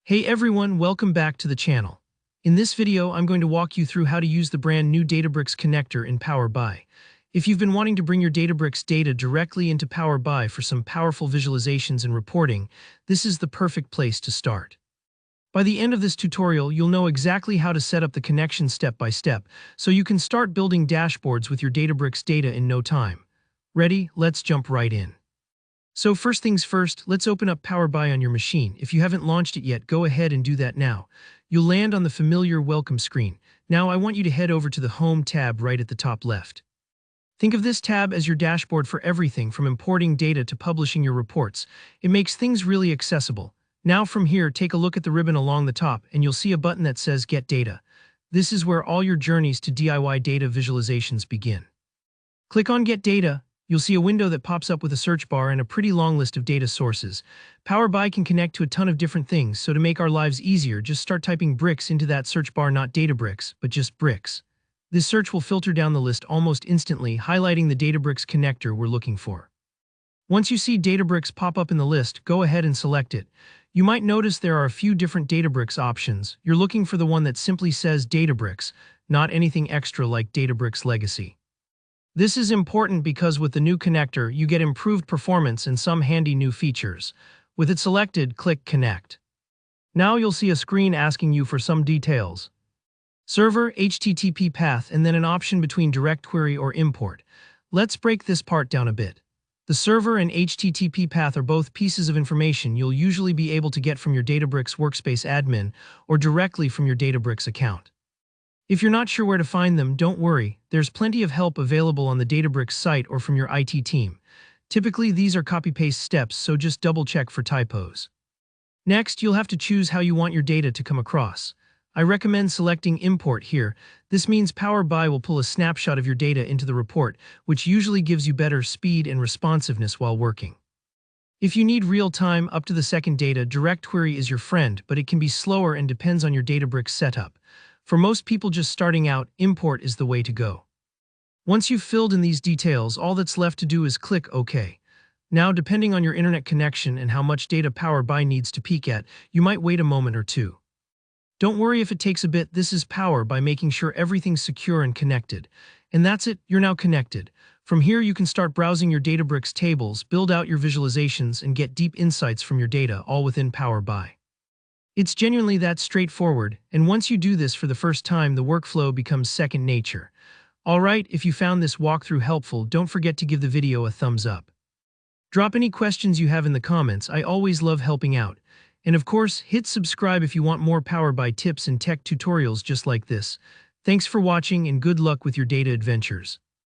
Hey everyone, welcome back to the channel. In this video, I'm going to walk you through how to use the brand new Databricks connector in Power BI. If you've been wanting to bring your Databricks data directly into Power BI for some powerful visualizations and reporting, this is the perfect place to start. By the end of this tutorial, you'll know exactly how to set up the connection step by step, so you can start building dashboards with your Databricks data in no time. Ready? Let's jump right in. So first things first, let's open up Power BI on your machine. If you haven't launched it yet, go ahead and do that now. You'll land on the familiar welcome screen. Now I want you to head over to the Home tab right at the top left. Think of this tab as your dashboard for everything from importing data to publishing your reports. It makes things really accessible. Now from here, take a look at the ribbon along the top and you'll see a button that says Get Data. This is where all your journeys to DIY data visualizations begin. Click on Get Data. You'll see a window that pops up with a search bar and a pretty long list of data sources. Power BI can connect to a ton of different things, so to make our lives easier, just start typing bricks into that search bar, not Databricks, but just bricks. This search will filter down the list almost instantly, highlighting the Databricks connector we're looking for. Once you see Databricks pop up in the list, go ahead and select it. You might notice there are a few different Databricks options. You're looking for the one that simply says Databricks, not anything extra like Databricks Legacy. This is important because with the new connector, you get improved performance and some handy new features. With it selected, click Connect. Now you'll see a screen asking you for some details. Server, HTTP path, and then an option between direct query or import. Let's break this part down a bit. The server and HTTP path are both pieces of information you'll usually be able to get from your Databricks workspace admin or directly from your Databricks account. If you're not sure where to find them, don't worry. There's plenty of help available on the Databricks site or from your IT team. Typically, these are copy-paste steps, so just double-check for typos. Next, you'll have to choose how you want your data to come across. I recommend selecting Import here. This means Power BI will pull a snapshot of your data into the report, which usually gives you better speed and responsiveness while working. If you need real-time, up-to-the-second data, direct query is your friend, but it can be slower and depends on your Databricks setup. For most people just starting out, import is the way to go. Once you've filled in these details, all that's left to do is click OK. Now, depending on your internet connection and how much data Power BI needs to peek at, you might wait a moment or two. Don't worry if it takes a bit. This is Power BI making sure everything's secure and connected. And that's it, you're now connected. From here, you can start browsing your Databricks tables, build out your visualizations, and get deep insights from your data, all within Power BI. It's genuinely that straightforward, and once you do this for the first time, the workflow becomes second nature. Alright, if you found this walkthrough helpful, don't forget to give the video a thumbs up. Drop any questions you have in the comments, I always love helping out. And of course, hit subscribe if you want more Power BI tips and tech tutorials just like this. Thanks for watching and good luck with your data adventures.